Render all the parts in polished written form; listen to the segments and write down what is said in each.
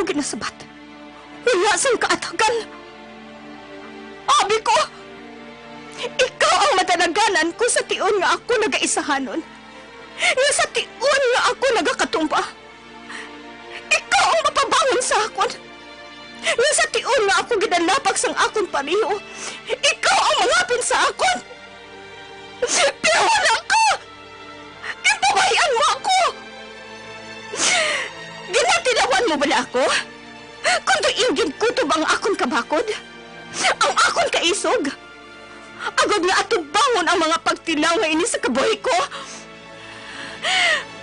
imo ginasabat. Wala sang kaatagan. Abi ko, ikaw ang matanaganan ko sa tion nga ako nagaisahanon. Nga sa tion nga ako nagakatumba. Ikaw ang mapabangon sa akon. Nga sa tion nga ako ginalapag sang akon pariho. Ikaw ang mangapin sa akon. Pero wala ka! Ipabayan mo ako! Ginatilawan mo bala ako? Kung do'ing ginkutob ang akon kabakod? Ang akon kaisog? Agad nga atubangon ang mga pagtilaw nga ini sa kabuhi ko?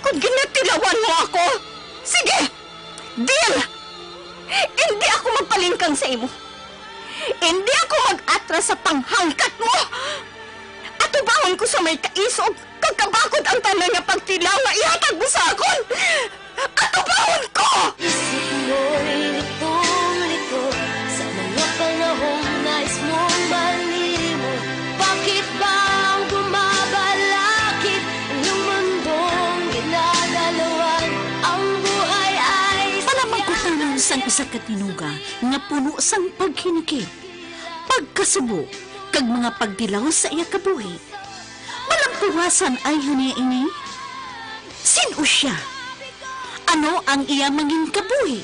Kung ginatilawan mo ako, sige! Deal! Hindi ako magpalingkang sa imo. Hindi ako mag-atras sa panghangkat mo! Atubangon ko sa may kaisog, kagkabakod ang tanan nga pagtilaw nga ihatag mo sa akon! Atubangon ko! Isip mo'y litong-lito sa mga panahong nais mong malimot. Bakit ba ang bumabalakid ang iyong mundong ginagalawan? Ang buhay ay Palamang sang isa katinuga nga puno sang paghinikid, pagkasubo, kag mga pagdilaw sa iya kabuhi. Malampuwasan ay haniya ini. Sino siya? Ano ang iya maging kabuhi?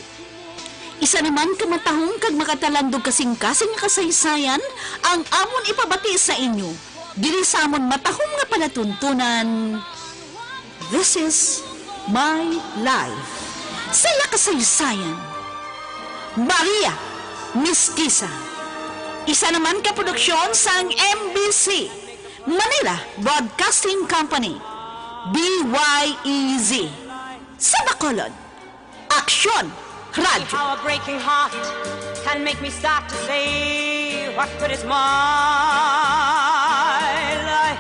Isa naman kamatahong kag makatalandog kasing-kasing nga kasaysayan ang amon ipabati sa inyo. Dili sa amon matahong nga palatuntunan. This is my life. Sa iya kasaysayan. Maria Mestiza. Isa naman ka produksyon sang MBC, Manila Broadcasting Company, BYEZ. Sa Bacolod, Aksyon Radio. How a breaking heart can make me start to say, what good is my life?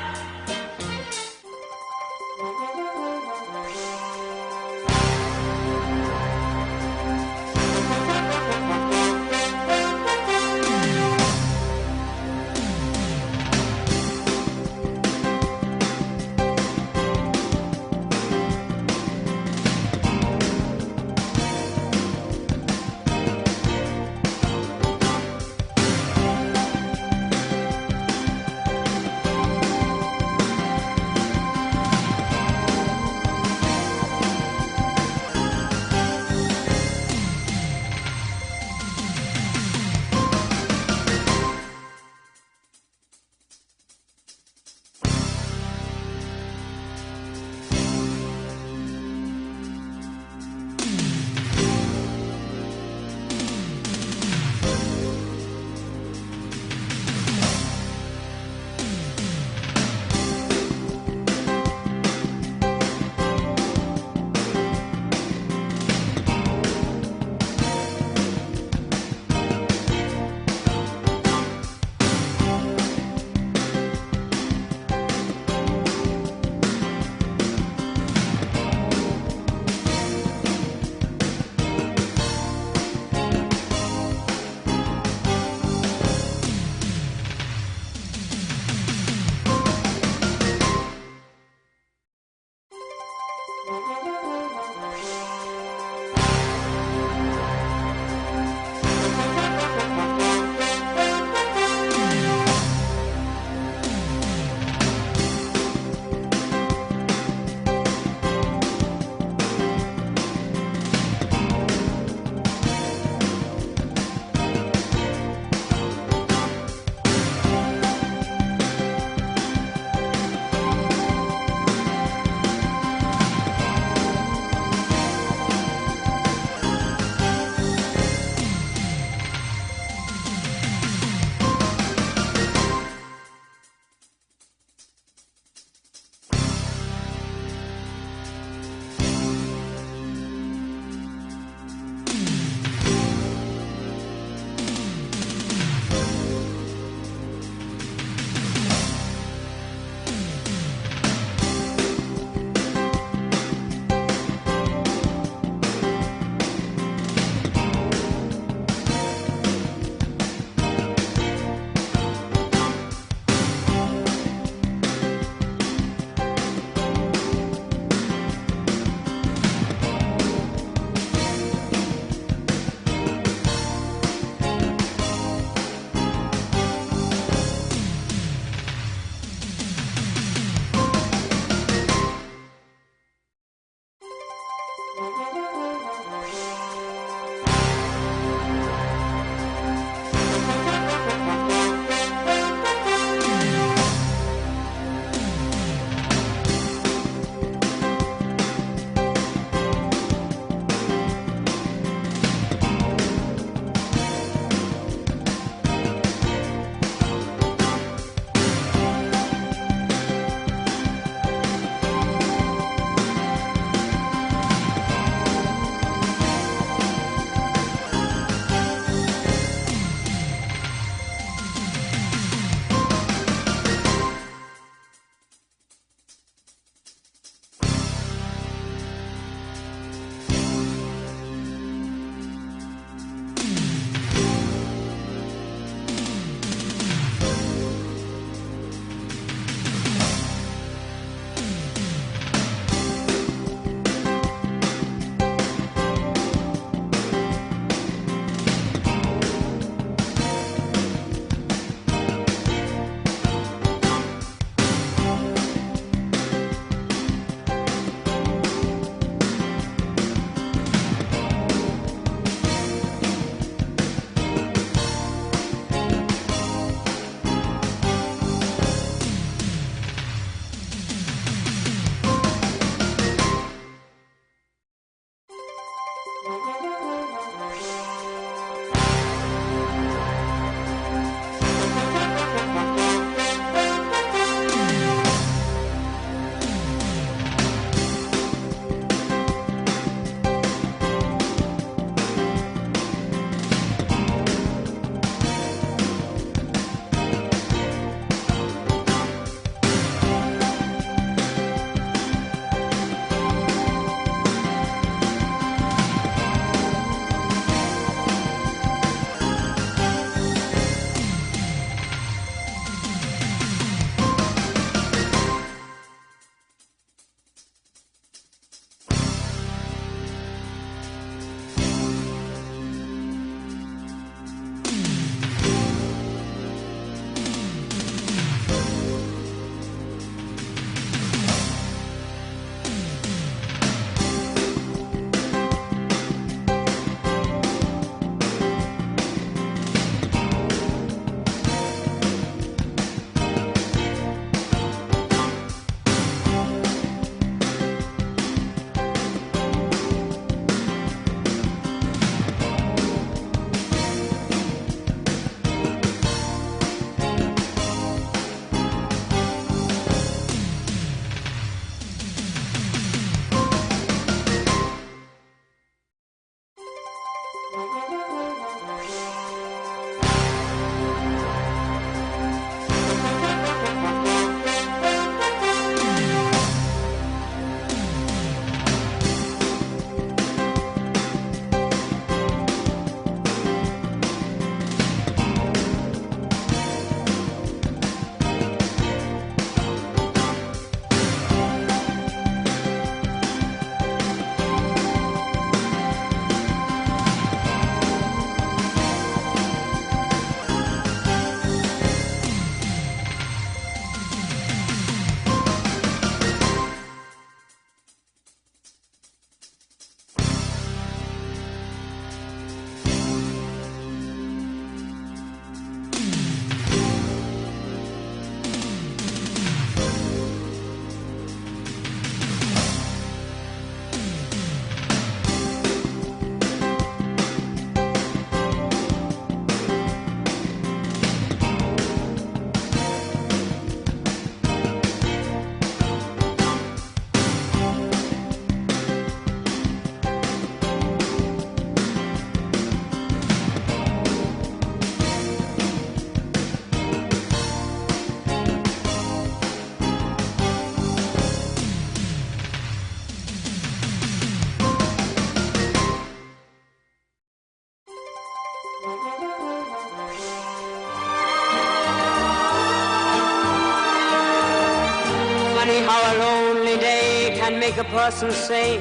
Funny how a lonely day can make a person say,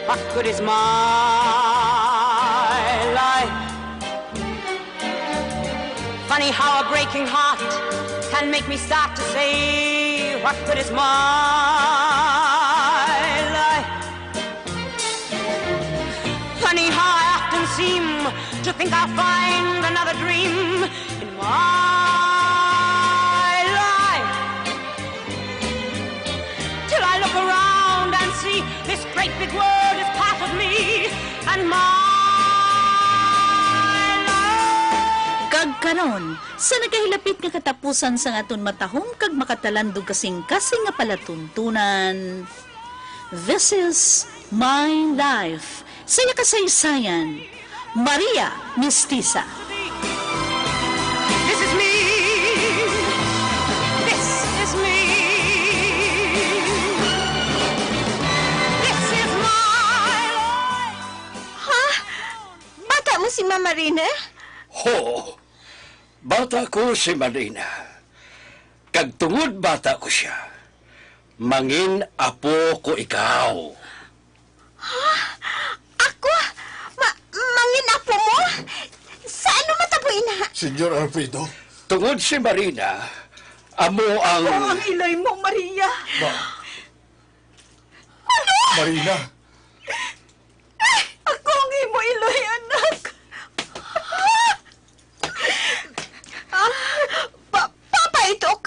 what good is my life? Funny how a breaking heart can make me start to say, what good is my life? Funny how I often seem to think I'll find another dream in my life, till I look around and see this great big world is part of me and my life. Kagkaron, sa nagahilapit nga katapusan sa aton matahong kag makatalandog kasing nga palatuntunan. This is My Life. Saya kasaysayan. Maria Mestiza. This is me. This is me. This is my life. Ha? Bata mo si Mama Rina? Ho, bata ko si Marina. Kagtungod bata ko siya. Mangin apo ko ikaw. Ako? Mangin apo mo? Saan mo matabo ina? Senyor Alfredo, Tungod si Marina, amo ang... Ang ilay mo, Maria. Marina, Ako ang imo ilay, anak. Papa, itok.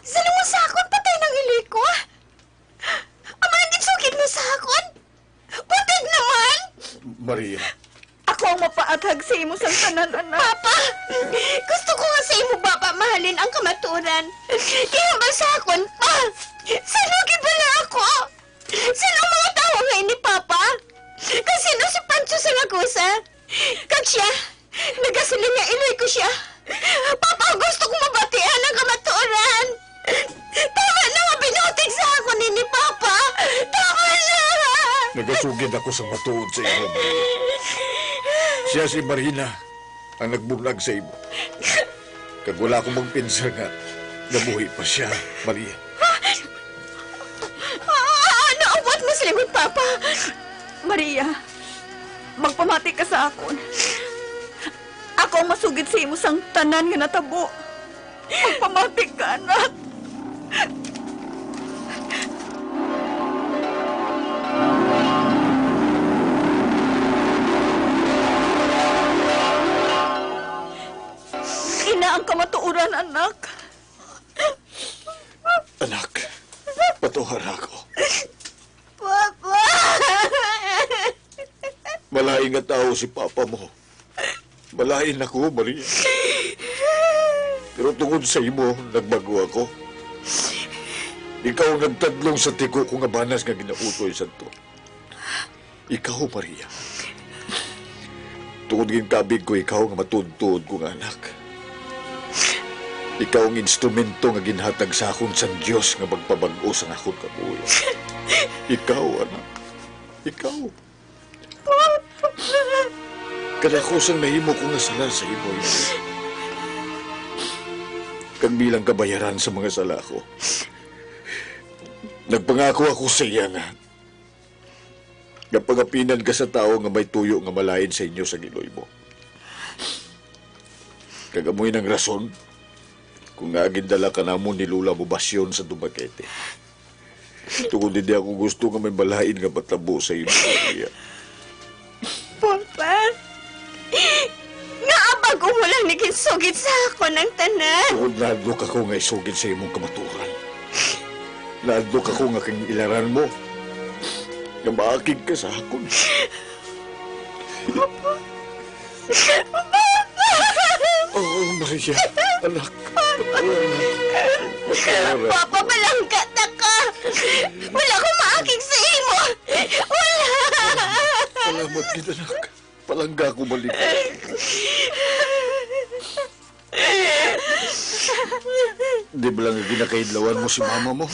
Saan mo sa akon? Patay ng ilay ko. Amang itsukit mo sa akon? Patay naman. Maria, Ako ang mapaathag sa imo sa tanan, anak. Papa, gusto ko nga sa imo, Papa, mahalin ang kamaturan. Kaya ba sa akon pa? Sanugi ba na ako? Sino ang mga tao nga ini, Papa? Kasi no si Pancho sa Lagusa? Kag siya, nagasiling nga iloy ko siya. Papa, gusto ko mabatian ang kamaturan. Tama na nga binotig sa ako nini, Papa. Tama na! nagasugid ako sa matuod sa imo, Maria. Siya si Marina ang nagbulag sa imo. Kag wala akong magpinsa nga, nabuhi pa siya, Maria. Naawat mo sa likod, Papa. Maria, magpamati ka sa akon. Ako ang masugid sa imo sang tanan nga natabo. Magpamati ka, anak. Ina ang kamatuuran, anak. Anak, patuhar ako. Papa! Malain nga tao si Papa mo. Malain ako, Maria. Pero tungod sa imo, nagbago ako. Ikaw ang nagtadlong sa tiko ko nga banas nga ginautoy sa to. Ikaw, Maria. Tungod ginkabig ko ikaw nga matuod-tuod kong anak. Ikaw ang instrumento nga ginhatag sa akon sa Diyos nga magpabag-o sa akon kabuhi. Ikaw, anak. Ikaw. Kadakosang nahimo ko nga sala sa imo. Kag bilang kabayaran sa mga sala ko. Nagpangako ako sa iya nga pagapinan ka sa tao nga may tuyo nga malain sa inyo sa giloy mo. Kagamoy ng rason kung nga agindala ka na mo ni Lula mo basyon sa Dumaguete. Tungod hindi ako gusto nga may malain nga matabo sa iyo, Maria. Papa, nga abag mo lang naginsugid sa ako ng tanan. Tungod naadlok ako nga isugid sa imong kamaturan. Naadlok ako nga kang ilaran mo. Nga maakig ka sa akon. Oh, Maria, anak. Papa, balangga na ka. Wala akong maakig sa imo. Wala. Salamat kita, anak. Palangga ko balik. Di ba lang ginakaidlawan mo si mama mo?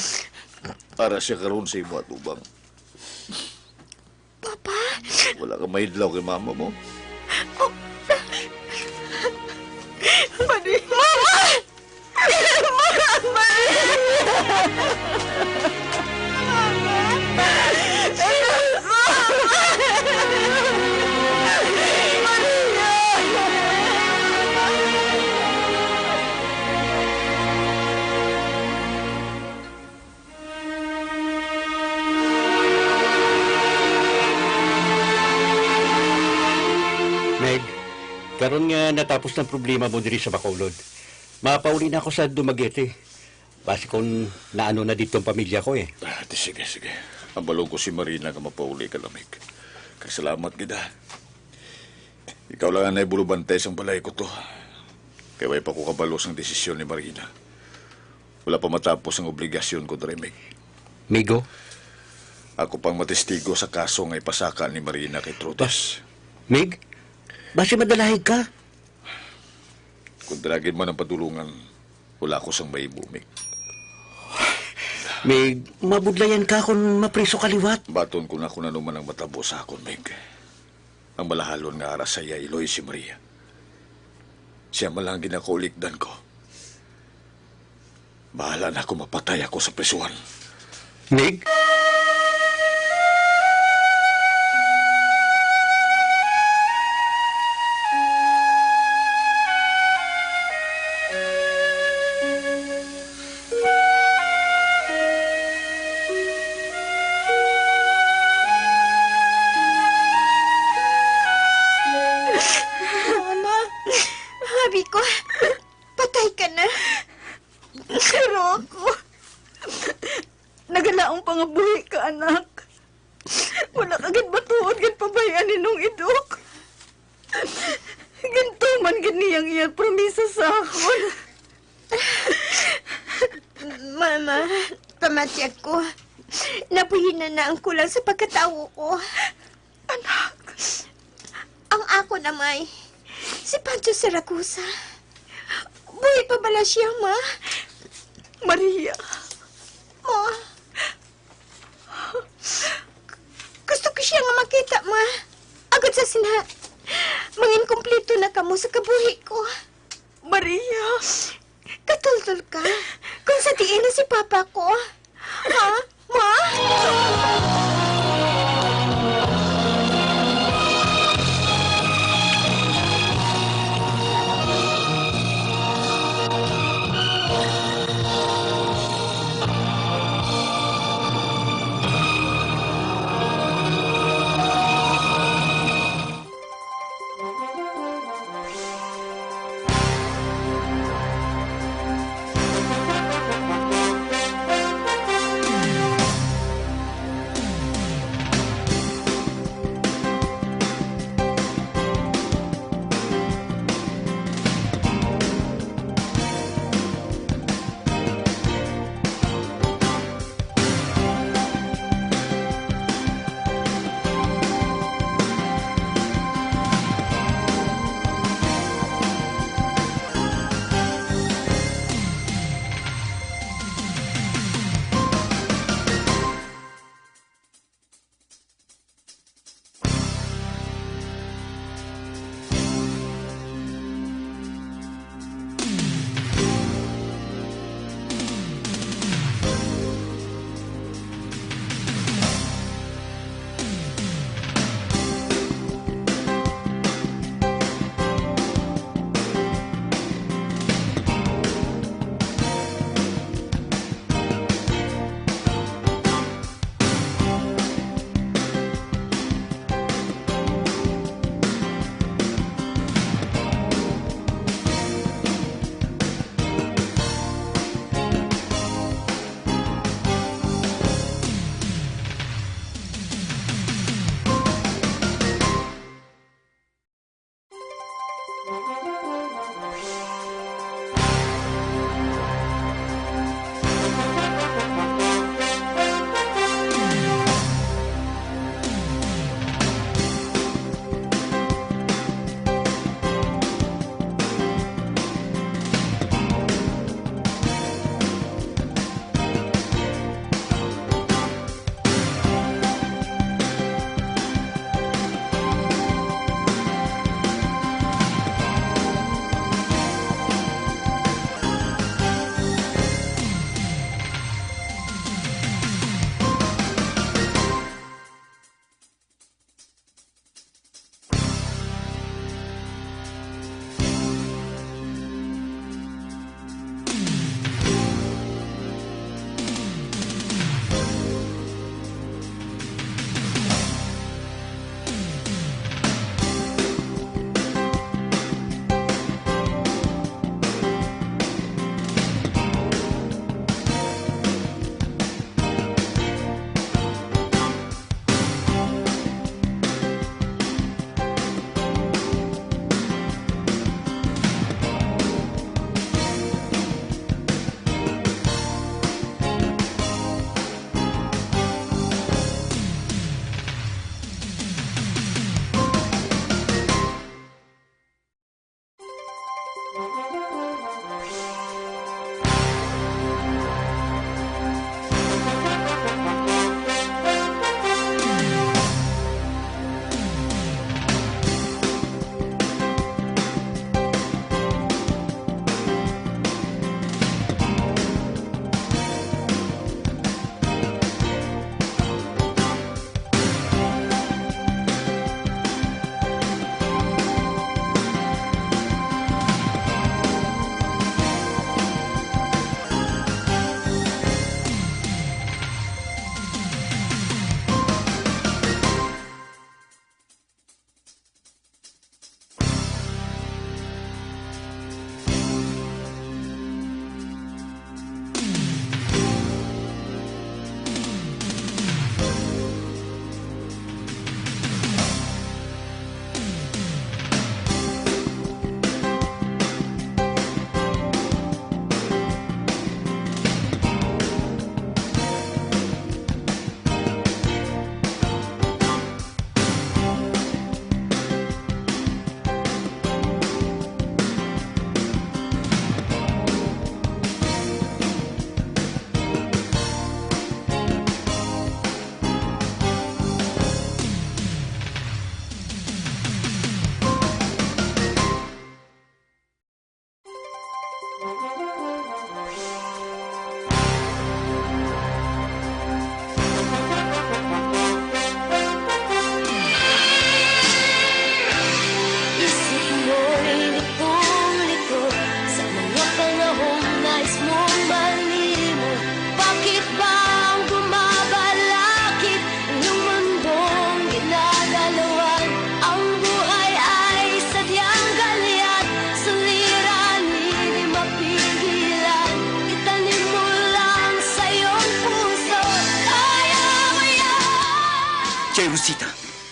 Para siya karoon sa imo at ubang. Papa? Wala kang maidlaw kay mama mo? Mama! Mama! Meg, karon nga natapos ng problema mo diri sa Bacolod. Mapauli na ako sa Dumaguete. Basi kung naano na dito ang pamilya ko eh. Sige. Ang balong ko si Marina nga mapauli ka lamig. Kay salamat kita. Ikaw lang ang naibulubantay sa balay ko to. Kaya way pa ko kabalos ang desisyon ni Marina. Wala pa matapos ang obligasyon ko, Meg. Migo? Ako pang matestigo sa kaso nga ipasaka ni Marina kay Trudes. Mig? Basi madalahig ka? Kung dalagin mo ng padulungan, wala ko sang maibumig. Mig, mabudlayan ka kung mapriso kaliwat. Baton ko na kung ano man ang matabo sa akon, Meg. Ang malahalon nga aras sa iya, Iloy si Maria. Siya malang ginakaulikdan ko. Bahala na ako mapatay ako sa prisuhan. Mig? Mama, habi ko, patay ka na. Pero ako, nagalaong pangabuhi ka, anak. Wala kagad batuod, gan pabayan ninong idok. Ganto man ganiyang iya promisa sa akon. Mama, pamatyak ko. Nabuhinan na ang kulang sa pagkatao ko. Anak, ang ako namay, si Pancho Saracusa. Buhay pa bala siya, ma? Maria. Ma. Gusto ko siya nga makita, ma. Agad sa mangin kumpleto na kamo sa kabuhi ko. Maria. Katultol ka. Kung sa tiin na si Papa ko. Ha? Ma?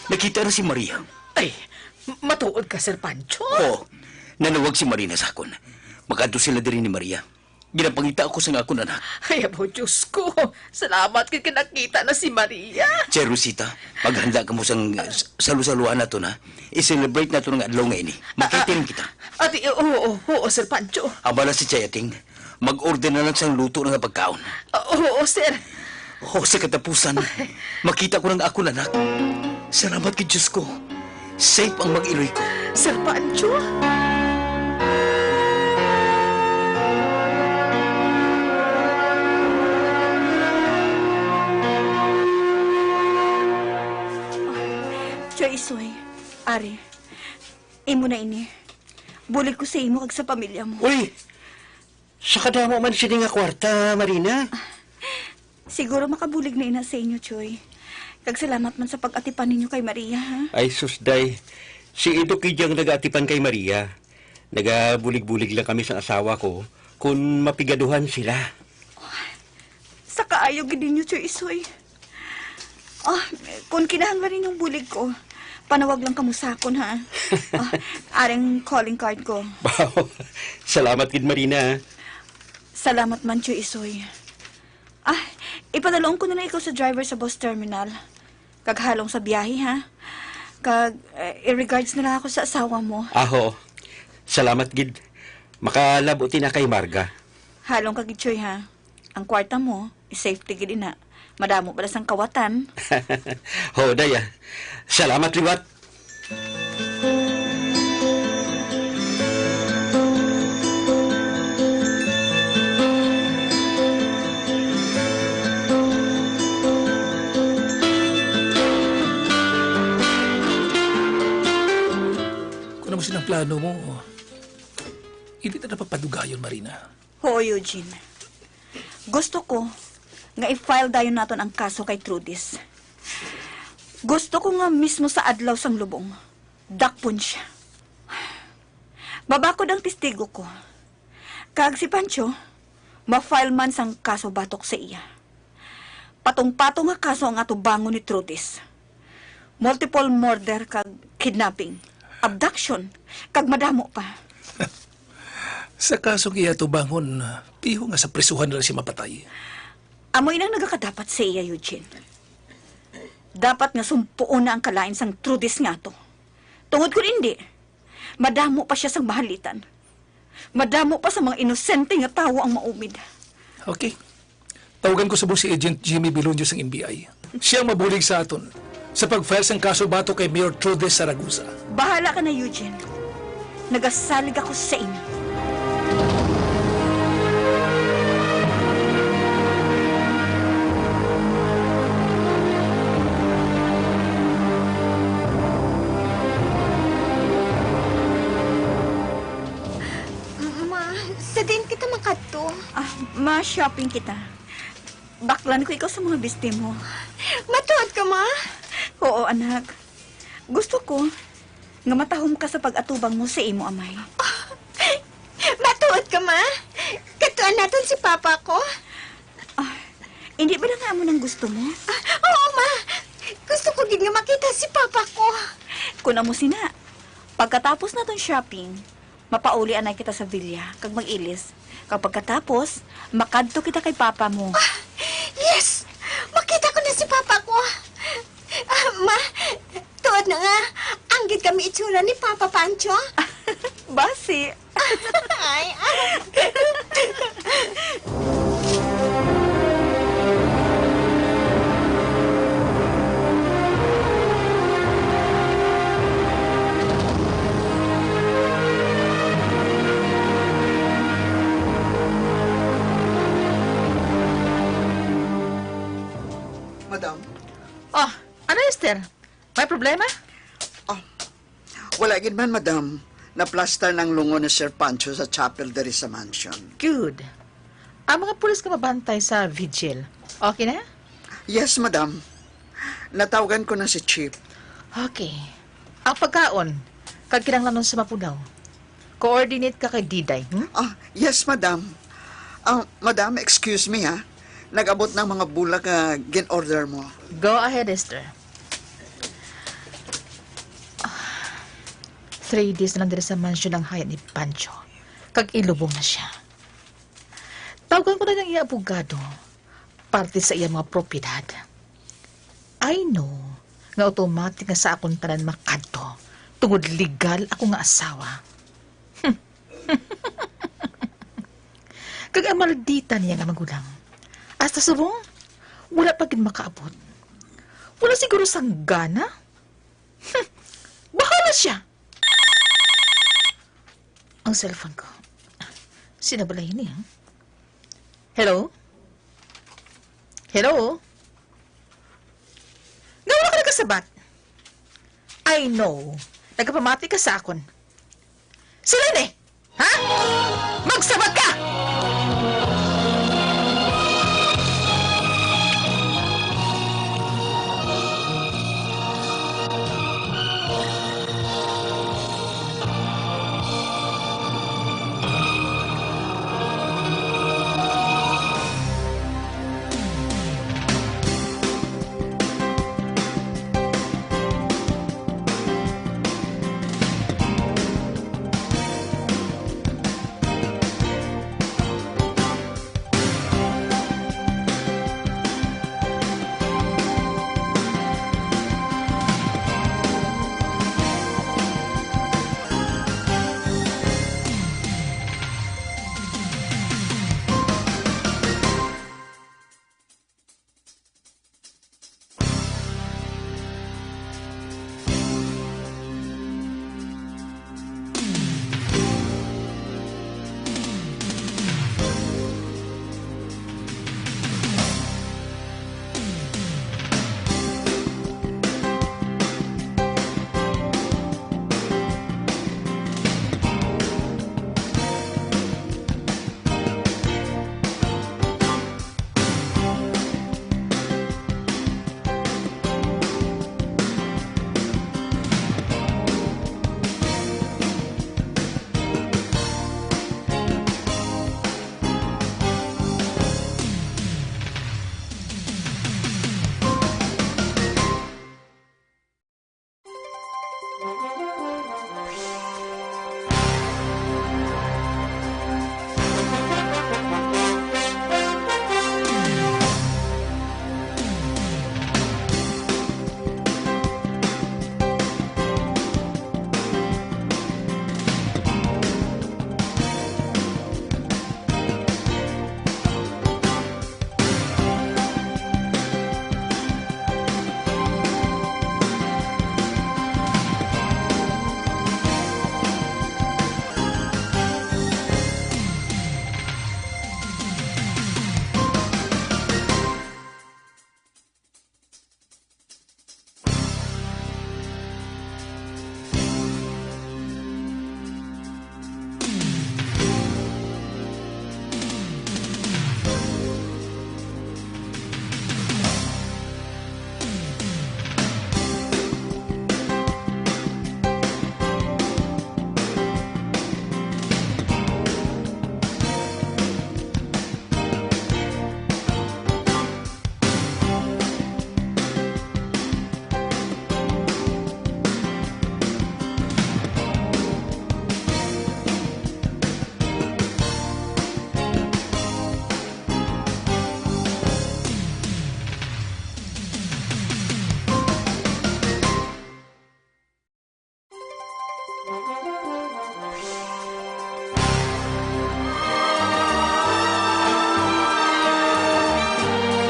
Nakita na si Maria. Ay, matuod ka, Sir Pancho. Oo, nanawag si Marina sa akon. Magkanto sila diri ni Maria. Ginapangita ako sa akon anak. Ay, abo, Diyos ko. Salamat kay kinakita na si Maria. Che Rosita, maghanda ka mo sang salu-saluan na to na. I-celebrate na to ng adlaw nga ini. Makitin kita. Ati, oo, Sir Pancho. Abala si Chayating, mag-order na lang sang luto ng pagkaon. Oo, Sir. Oh, sa katapusan, makita ko ng akon anak. Salamat kay Diyos ko. Safe ang mag-iloy ko. Sir Pancho? Choy Isoy, Ari, imo na ini. Bulig ko sa imo kag sa pamilya mo. Uy! Sa kadamo man sini nga kwarta, Marina. Siguro makabulig na ina sa inyo, Choy. Kag salamat man sa pag-atipan ninyo kay Maria, ha? Ay, susday. Si Edo Kidyang nag-atipan kay Maria. Nagabulig-bulig lang kami sa asawa ko kung mapigaduhan sila. Sa kaayo gid ninyo, Choy Isoy. Kung kinahanglan yung bulig ko, panawag lang kamo sa akon, ha? Aring calling card ko. Wow. Salamat, Kid Marina. Salamat man, Choy Isoy. Ipadaloon ko na ikaw sa driver sa bus terminal. Kaghalong sa biyahe, ha? I-regards na lang ako sa asawa mo. Aho. Salamat, Gid. Makalabuti na kay Marga. Halong kagid, Choy, ha? Ang kwarta mo, is-safety gid ina. Madamo pala sang kawatan. Ho, daya. Salamat, Liwat. Kung naman sinang plano mo, hindi na napapadugayon, Marina. Oo, Eugene. Gusto ko nga i-file dayon naton ang kaso kay Trudis. Gusto ko nga mismo sa adlaw sang lubong. Dakpon siya. Babakod ang testigo ko. Kag si Pancho, ma-file man sang kaso batok sa iya. Patong-patong nga kaso ang atubangon ni Trudis. Multiple murder kag kidnapping, abduction, kag madamo pa. Sa kasong iya tubangon, piho nga sa prisuhan na siya mapatay. Amoy nang nagakadapat sa iya, Eugene. Dapat nga sumpuon na ang kalain sang Trudis nga to. Tungod ko hindi, madamo pa siya sang mahalitan. Madamo pa sa mga inosente nga tao ang maumid. Okay. Tawagan ko sa si Agent Jimmy Bilonjo ng NBI. Siya ang mabulig sa aton sa pag-file sang kaso bato kay Mayor Trudis Saragusa. Bahala ka na, Eugene. Nagasalig ako sa inyo. Sa din kita makadto. Ma-shopping kita. Baklan ko ikaw sa mga biste mo. Matuod ka, ma? Oo, anak. Gusto ko nga matahom ka sa pag-atubang mo sa imo, amay. Matuod ka, ma? Katuan natin si papa ko. Hindi ba na nga mo nang gusto mo? Oo, ma. Gusto ko din nga makita si papa ko. Kuna mo sina. Pagkatapos na tong shopping, mapauli anay kita sa villa, kag mag-ilis. Kapag katapos, makadto kita kay papa mo. Yes! Makita ko na si papa ko. Ma, tuod na nga. Anggit kami itsura ni Papa Pancho. Basi. Ay. Madam, Ano, Esther? May problema? wala gid man, madam. Naplaster ng lungo ni Sir Pancho sa chapel diri sa mansion. Good. Ang mga pulis ka mabantay sa vigil. Okay na? Yes, madam. Natawagan ko na si Chief. Okay. Ang pagkaon, kag kinanglanon sa Mapudaw. Coordinate ka kay Diday, Yes, madam. Madam, excuse me, ha. Nag-abot ng mga bulag gin-order mo. Go ahead, Esther. 3 days na lang diri sa mansyon ng hayat ni Pancho. Kag ilubong na siya. Tawagan ko na ng iya abogado. Parte sa iya mga propiedad. I know nga automatic nga sa akong tanan makadto. Tungod legal ako nga asawa. Kag ang maldita niya nga magulang. Hasta subong, wala pa gid makaabot. Wala siguro sang gana. Bahala siya. Ang cellphone ko. Sinabalay niya. Hello? Hello? Nawa ka nagkasabat? I know. Nagkapamati ka sa akon. Sila ha? Magsabat ka!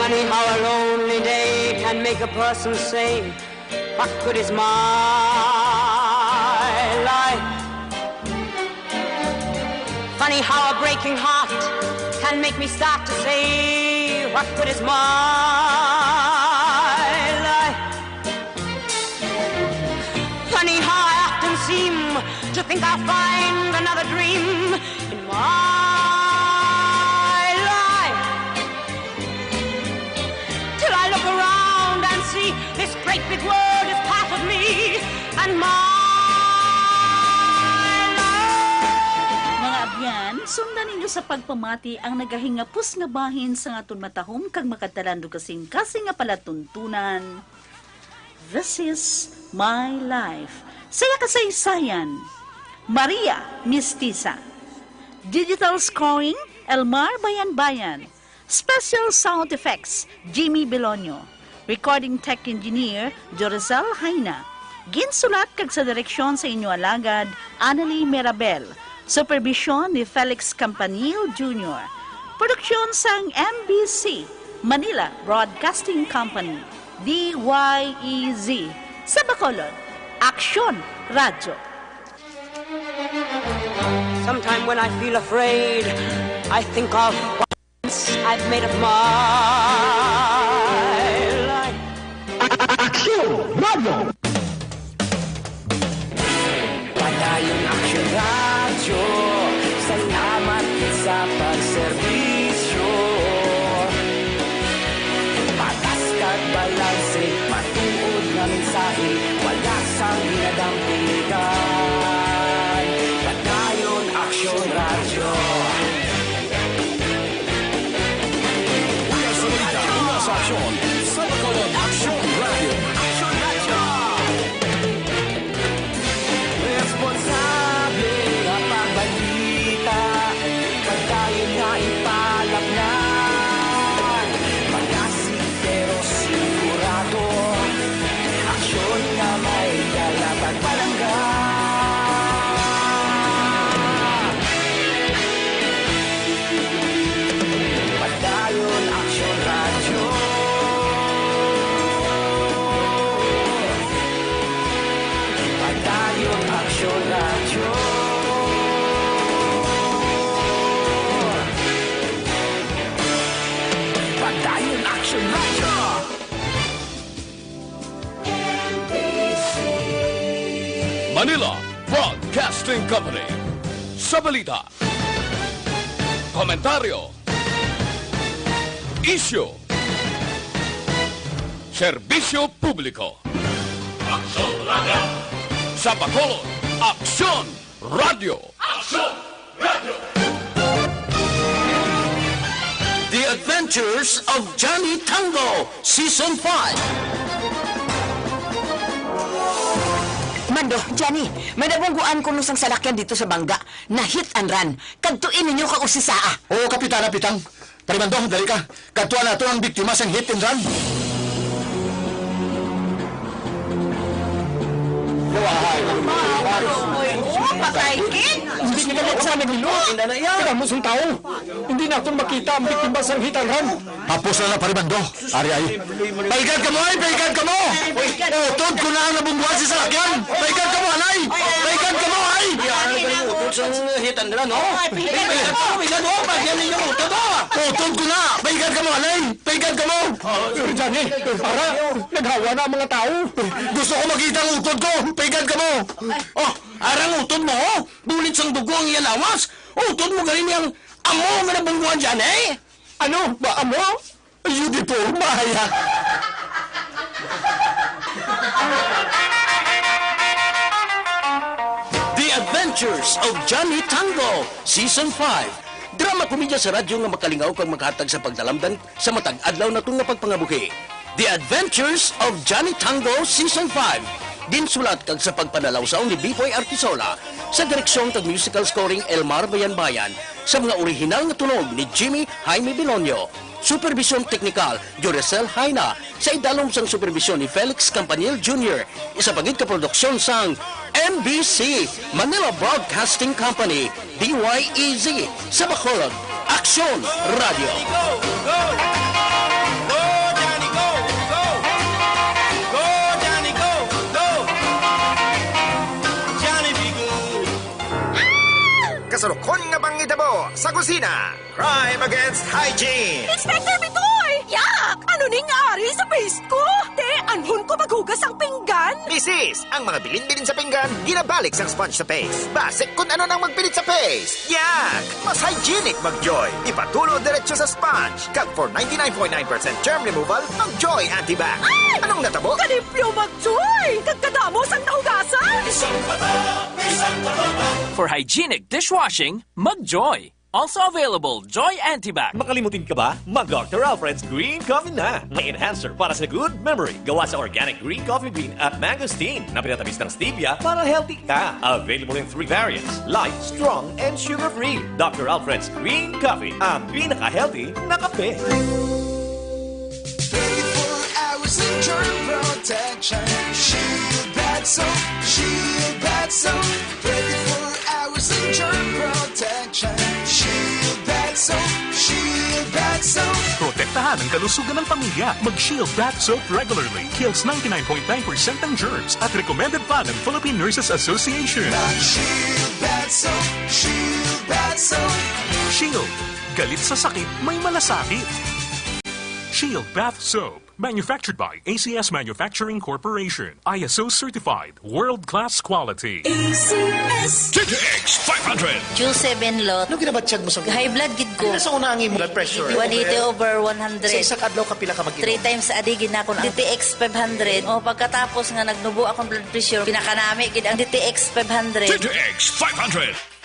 Funny how a lonely day can make a person say, what good is my life? Funny how a breaking heart can make me start to say, what good is my life? Funny how I often seem to think I'll find another dream in my life, till I look around and see this great big world is part of me and my life. Mga abyan, sundan ninyo sa pagpamati ang nagahingapos nga bahin sa aton matahom kag makatalandog kasing nga palatuntunan. This is my life. Saya kasaysayan, Maria Mestiza. Digital scoring, Elmar Bayan. Special sound effects, Jimmy Belonio. Recording tech engineer, Jorizal Haina. Ginsulat kag sa direksyon sa inyo alagad, Annalie Mirabel. Supervision ni Felix Campanil Jr. Produksyon sang MBC, Manila Broadcasting Company, DYEZ. Sa Bacolod, Aksyon Radyo. Sometime when I feel afraid, I think of once I've made up my life. Aksyon Radio! Padayong Aksyon Radyo, salamat sa pagserbisyo. Patas kag balanse, matuod nga mensahe, wala sang ginadampiligan. Padayon Aksyon Radyo. Una sa balita, una sa aksyon, sa Bacolod Aksyon Radio. Aksyon Radio! Responsable ang pagbalita, pagdayon nga ipalapnan. Magasig pero sigurado, aksyon nga may kalapag palangga. Padayon Aksyon Radio. Padayon Aksyon Radio. Padayon Aksyon Radio. Manila Broadcasting Company. Sa balita, komentaryo, isyu, serbisyo publiko. Aksyon Radio. Sa Bacolod, Aksyon Radio. Aksyon Radio. The Adventures of Johnny Tango, Season 5. Mando, Johnny, manabungguan ko nusang salakyan dito sa bangga na hit and run. Kadtuin ninyo ka usisaa. Oo, Kapitana Pitang. Parimando, dali ka. Kadtuan na ito ang biktima sang hit and run. Patay, Hindi nila magsama nilo. Kaya mo siyang tao. Hindi natin makita ang biktima sa hit and run. Hapos na na, Parimando. Ari ay. Paigad ka mo, ay! Paigad ka mo! Utod ko na ang nabungguan si salakyan. Paigad ka mo, anay! Paigad ka mo, ay! Utod sa hit and run, no? Paigad mo, pagyan ninyo utod, ha? Utod ko na! Paigad ka mo, anay! Paigad ka mo! Johnny, para naghawa na ang mga tao. Gusto ko makita ang utod ko! Paigad ka mo! Oh, arang utod mo, oh! Bulit sang dugo ang iyalawas! Utod mo galing yung amo nga nabungguan dyan, eh! Ano? Ba mo? Yudi po, mahaya! The Adventures of Johnny Tango, Season 5. Drama komedya sa radyo nga makalingaw kang maghatag sa pagdalamdan sa matag adlaw na nga pagpangabuhi. The Adventures of Johnny Tango, Season 5. Ginsulat kag sa pagpanalawsaw ni Bipoy Artisola sa direksyon kag musical scoring Elmar Bayan sa mga orihinal nga tunog ni Jimmy Jaime Belonio. Supervision Technical, Jorizal Haina, sa idalom sang supervision ni Felix Campanil Jr. Isa pagid ka produksyon sang MBC, Manila Broadcasting Company, DYEZ, sa Bacolod, Aksyon Radio. Kasalukon nga bang itabo sa kusina. Crime against hygiene. Inspector Bitoy! Yak! Ano ning ari sa paste ko? Te, anhon ko maghugas ang pinggan? Mrs., ang mga bilin-bilin sa pinggan, ginabalik sa sponge sa paste. Basic kung ano nang magpilit sa paste. Yak! Mas hygienic mag-Joy. Ipatulo diretso sa sponge. Kag for 99.9% germ removal, mag-Joy Antibac. Ay! Anong natabo? Kalipyo mag-Joy! Kagkadamos ang nahugasan! For hygienic dishwashing, mag-Joy. Also available, Joy Antibac. Makalimutin ka ba? Mag-Dr. Alfred's Green Coffee na. May enhancer para sa good memory. Gawa sa organic green coffee bean at mangosteen na pinatamis ng stevia para healthy ka. Available in 3 variants. Light, strong, and sugar-free. Dr. Alfred's Green Coffee. Ang pinaka-healthy na kape. 24 hours of germ protection. Shield Bad Soap. Shield Bad Soap. 24 hours of germ protection. Shield Bad Soap. Shield Bad Soap. Protektahan ang kalusugan ng pamilya. Mag-Shield Bath Soap regularly. Kills 99.9% ng germs at recommended pa ng Philippine Nurses Association. Shield Bad Soap. Shield Bad Soap. Shield. Galit sa sakit, may malasakit. Shield Bath Soap. Manufactured by ACS Manufacturing Corporation. ISO certified. World-class quality. ACS TTX 500. Q7 lot. Ano ginabatsyag mo sa High blood gid ko. Sa una ang imong blood pressure. 180/100. Sa isang adlaw ka pila ka mag-inom? 3 times a day gid na ako ang DTX 500. O pagkatapos nga nagnubo akong blood pressure, pinakanami gid ang DTX 500. TTX 500.